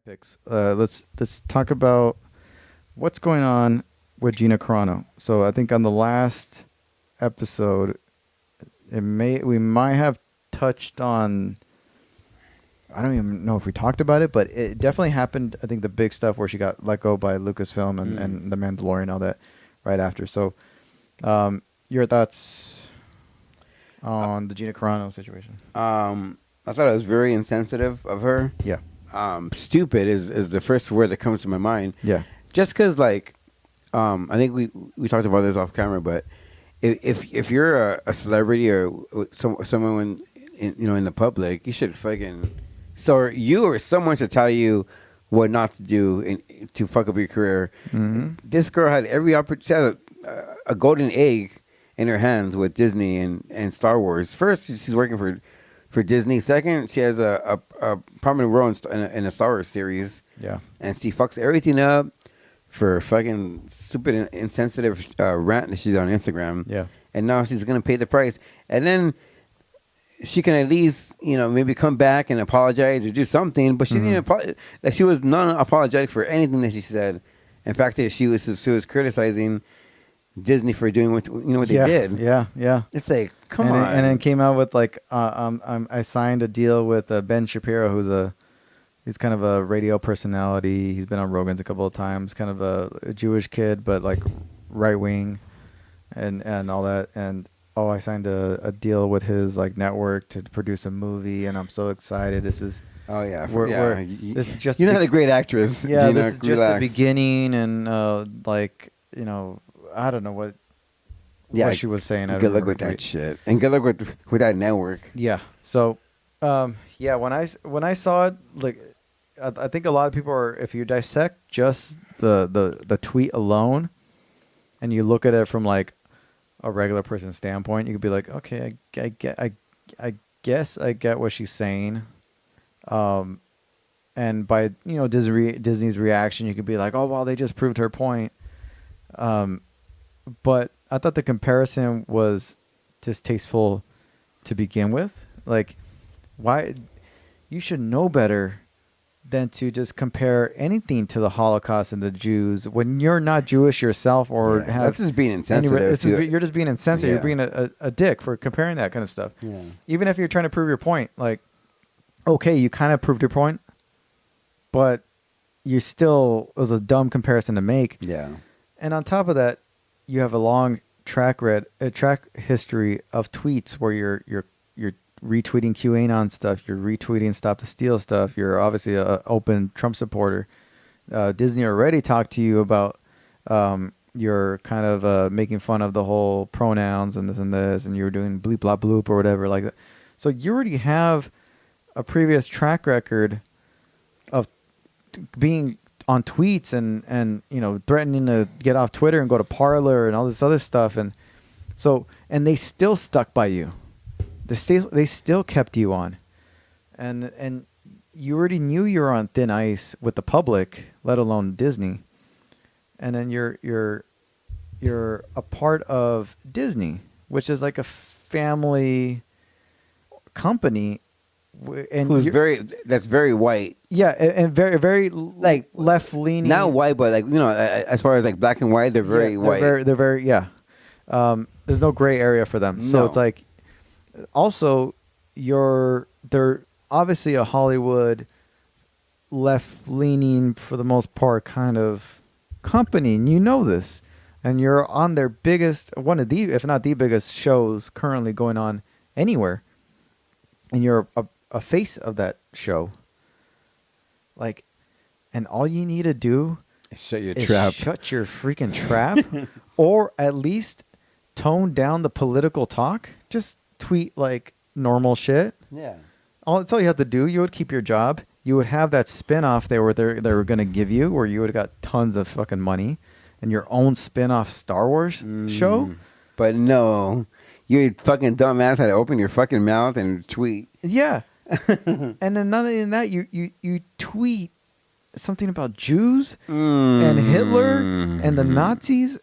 picks. Let's talk about what's going on with Gina Carano. So I think on the last episode, we might have touched on. I don't even know if we talked about it, but it definitely happened. I think the big stuff where she got let go by Lucasfilm and the Mandolorian, all that, right after. So, your thoughts on the Gina Carano situation? I thought it was very insensitive of her. Yeah. Stupid is the first word that comes to my mind. Yeah. Just because, like, I think we talked about this off camera, but if you're a celebrity or someone in the public, you should fucking you or someone should tell you what not to do to fuck up your career. Mm-hmm. This girl had every opportunity, a golden egg in her hands with Disney and Star Wars. First, she's working for Disney. Second, she has a prominent role in a Star Wars series. Yeah. And she fucks everything up for fucking stupid, insensitive rant that she's on Instagram. Yeah. And now she's going to pay the price. And then she can at least, maybe come back and apologize or do something. But she didn't apologize. Like, she was non-apologetic for anything that she said. In fact, she was criticizing Disney for doing what they did. Yeah, yeah. It's like, come on. And then came out with like, I signed a deal with Ben Shapiro, he's kind of a radio personality. He's been on Rogan's a couple of times. Kind of a Jewish kid, but like right wing, and all that. And I signed a deal with his like network to produce a movie, and I'm so excited. This is. Oh yeah, this is just. You're not a great actress. Yeah, Gina, this is just the beginning, and I don't know what she was saying. Good luck with that shit, and good luck with that network. Yeah. So, when I saw it, like, I think a lot of people are. If you dissect just the tweet alone, and you look at it from like a regular person's standpoint, you could be like, okay, I guess I get what she's saying. And by Disney's reaction, you could be like, oh well, they just proved her point. But I thought the comparison was distasteful to begin with. Like, why? You should know better than to just compare anything to the Holocaust and the Jews when you're not Jewish yourself, or have. That's just being insensitive. You're just being insensitive. Yeah. You're being a dick for comparing that kind of stuff. Yeah. Even if you're trying to prove your point, like, okay, you kind of proved your point, but it was a dumb comparison to make. Yeah. And on top of that, you have a long track history of tweets where you're retweeting QAnon stuff, you're retweeting Stop the Steal stuff. You're obviously an open Trump supporter. Disney already talked to you about you're kind of making fun of the whole pronouns and this, and you were doing bleep blah bloop or whatever like that. So you already have a previous track record of being on tweets and threatening to get off Twitter and go to Parler and all this other stuff, and they still stuck by you. They still kept you on, and you already knew you were on thin ice with the public, let alone Disney. And then you're a part of Disney, which is like a family company. And that's very white. Yeah, and very very like left leaning. Not white, but like as far as like black and white, they're very white. They're very there's no gray area for them. So it's like, also they're obviously a Hollywood left leaning for the most part kind of company, and you know this, and you're on their one of the, if not the biggest shows currently going on anywhere, and you're a face of that show. Like, and all you need to do shut your freaking trap, or at least tone down the political talk. Just tweet like normal shit. Yeah. That's all you have to do. You would keep your job. You would have that spin-off they were going to give you, where you would have got tons of fucking money and your own spin-off Star Wars show. But no, you fucking dumbass had to open your fucking mouth and tweet. Yeah. And then not only that, you tweet something about Jews and Hitler and the Nazis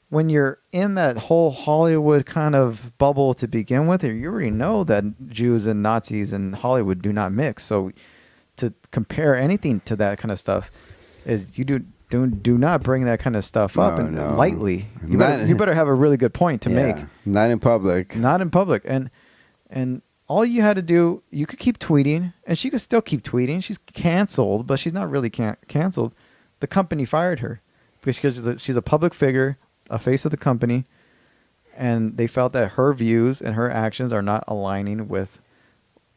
when you're in that whole Hollywood kind of bubble to begin with. You already know that Jews and Nazis and Hollywood do not mix. So to compare anything to that kind of stuff is you do not bring that kind of stuff up lightly. You better have a really good point to make. Not in public. Not in public. And all you had to do, you could keep tweeting, and she could still keep tweeting. She's canceled, but she's not really canceled. The company fired her because she's a public figure, a face of the company, and they felt that her views and her actions are not aligning with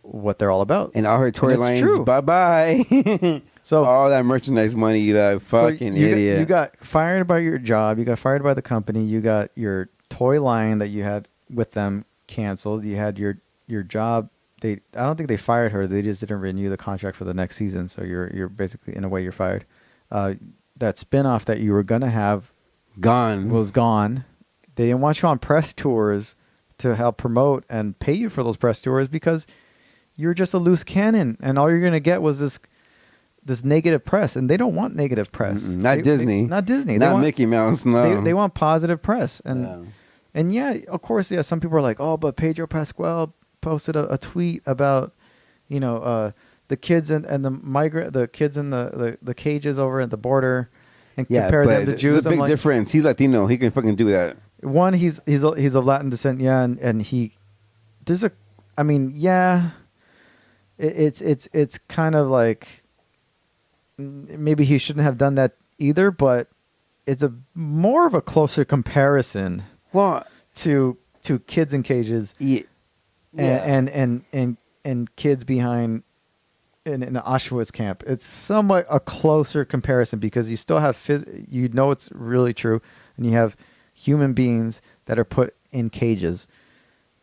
what they're all about. And all her toy lines, bye-bye. So all that merchandise money, you that fucking idiot. You got fired by your job. You got fired by the company. You got your toy line that you had with them canceled. You had your job. I don't think they fired her. They just didn't renew the contract for the next season. So you're basically, in a way, you're fired. That spinoff that you were gonna have was gone. They didn't want you on press tours to help promote and pay you for those press tours because you're just a loose cannon, and all you're gonna get was this negative press, and they don't want negative press. Not Disney. Not Disney. Not Mickey Mouse. No. They want positive press, and of course, some people are like, oh, but Pedro Pascal posted a tweet about, the kids and the kids in the cages over at the border, and compare them to Jews. There's a big difference. He's Latino. He can fucking do that. One, he's of Latin descent, and it's kind of like maybe he shouldn't have done that either, but it's more of a closer comparison. Well, to kids in cages, and kids behind in an Auschwitz camp. It's somewhat a closer comparison because you still have it's really true, and you have human beings that are put in cages,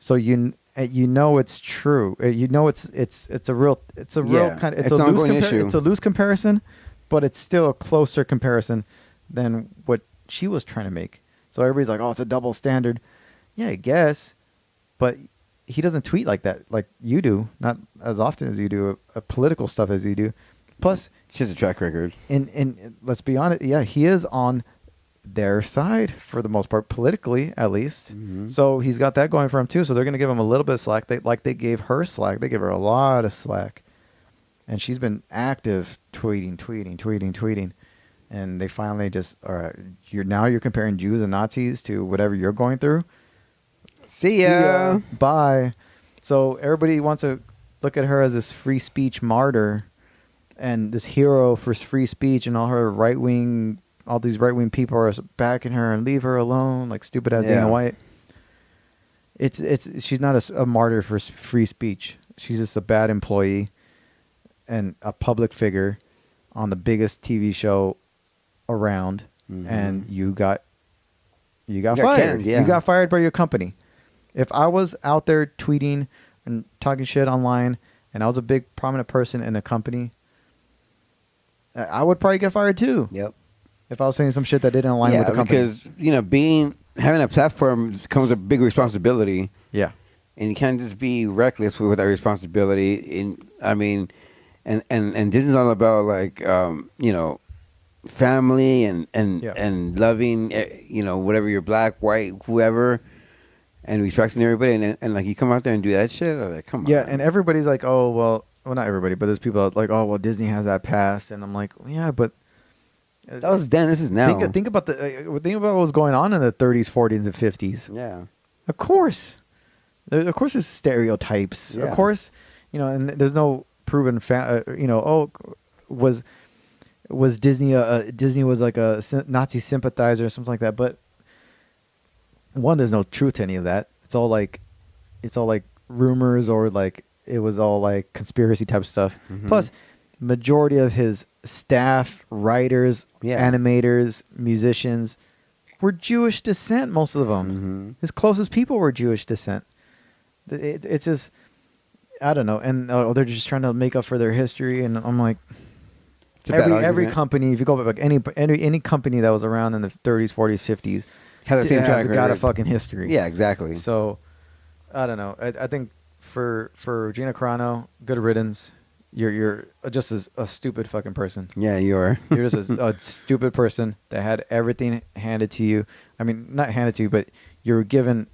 so it's true. It's a real kind of it's a loose comparison, but it's still a closer comparison than what she was trying to make. So everybody's like, oh, it's a double standard. Yeah, I guess, but he doesn't tweet like that, like you do, not as often as you do, political stuff as you do. Plus, it's just a track record. And let's be honest, he is on their side for the most part, politically at least. Mm-hmm. So he's got that going for him too. So they're going to give him a little bit of slack. They gave her slack. They gave her a lot of slack, and she's been active tweeting. And they finally just, all right, you're comparing Jews and Nazis to whatever you're going through. See ya. Bye. So everybody wants to look at her as this free speech martyr and this hero for free speech, and all these right-wing people are backing her and leave her alone, like stupid ass Dana White. She's not a martyr for free speech. She's just a bad employee and a public figure on the biggest TV show around, and you got fired. Canned, You got fired by your company. If I was out there tweeting and talking shit online, and I was a big prominent person in the company, I would probably get fired too. Yep. If I was saying some shit that didn't align with the company. Because having a platform comes a big responsibility. Yeah. And you can't just be reckless with that responsibility. And Disney's all about family and loving, whatever you're black, white, whoever, and respecting everybody. And like you come out there and do that shit. Like, come on. Yeah, and everybody's like, oh well, not everybody, but there's people like, oh well, Disney has that past, and I'm like, yeah, but that was then. This is now. Think about what was going on in the 30s, 40s, and 50s. Yeah, of course, there's stereotypes. Yeah. Of course, and there's no proven was Disney Disney was like a Nazi sympathizer or something like that, but one, there's no truth to any of that. It's all like rumors, or like it was all like conspiracy type stuff. Mm-hmm. Plus, majority of his staff, writers, animators, musicians were Jewish descent. Most of them, his closest people were Jewish descent. It's just, I don't know, and they're just trying to make up for their history, and I'm like, every company, if you go back, any company that was around in the 30s, 40s, 50s, has the same track record. Got a fucking history. Yeah, exactly. So, I don't know. I think for Gina Carano, good riddance. You're just a stupid fucking person. Yeah, you are. You're just a stupid person that had everything handed to you. I mean, not handed to you, but you were given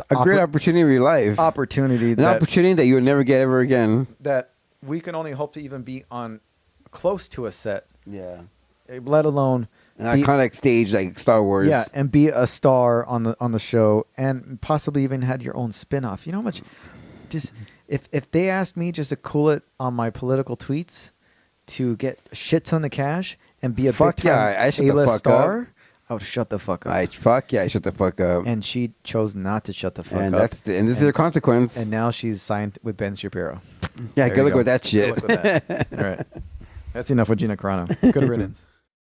a great opportunity of your life. Opportunity that you would never get ever again. That we can only hope to even be on close to a set, Yeah. let alone An iconic stage like Star Wars. yeah, and be a star on the show, and possibly even had your own spin-off. You know how much? Just if they asked me just to cool it on my political tweets, to get a shit ton of cash and be a Fuck big time yeah, I shut the A-list fuck star, I would shut the fuck up. Fuck yeah, I shut the fuck up. And she chose not to shut the fuck And up. and this is the consequence. And now she's signed with Ben Shapiro. Yeah, There good you luck go. with that shit. Good luck with that. All right. That's enough with Gina Carano. Good riddance.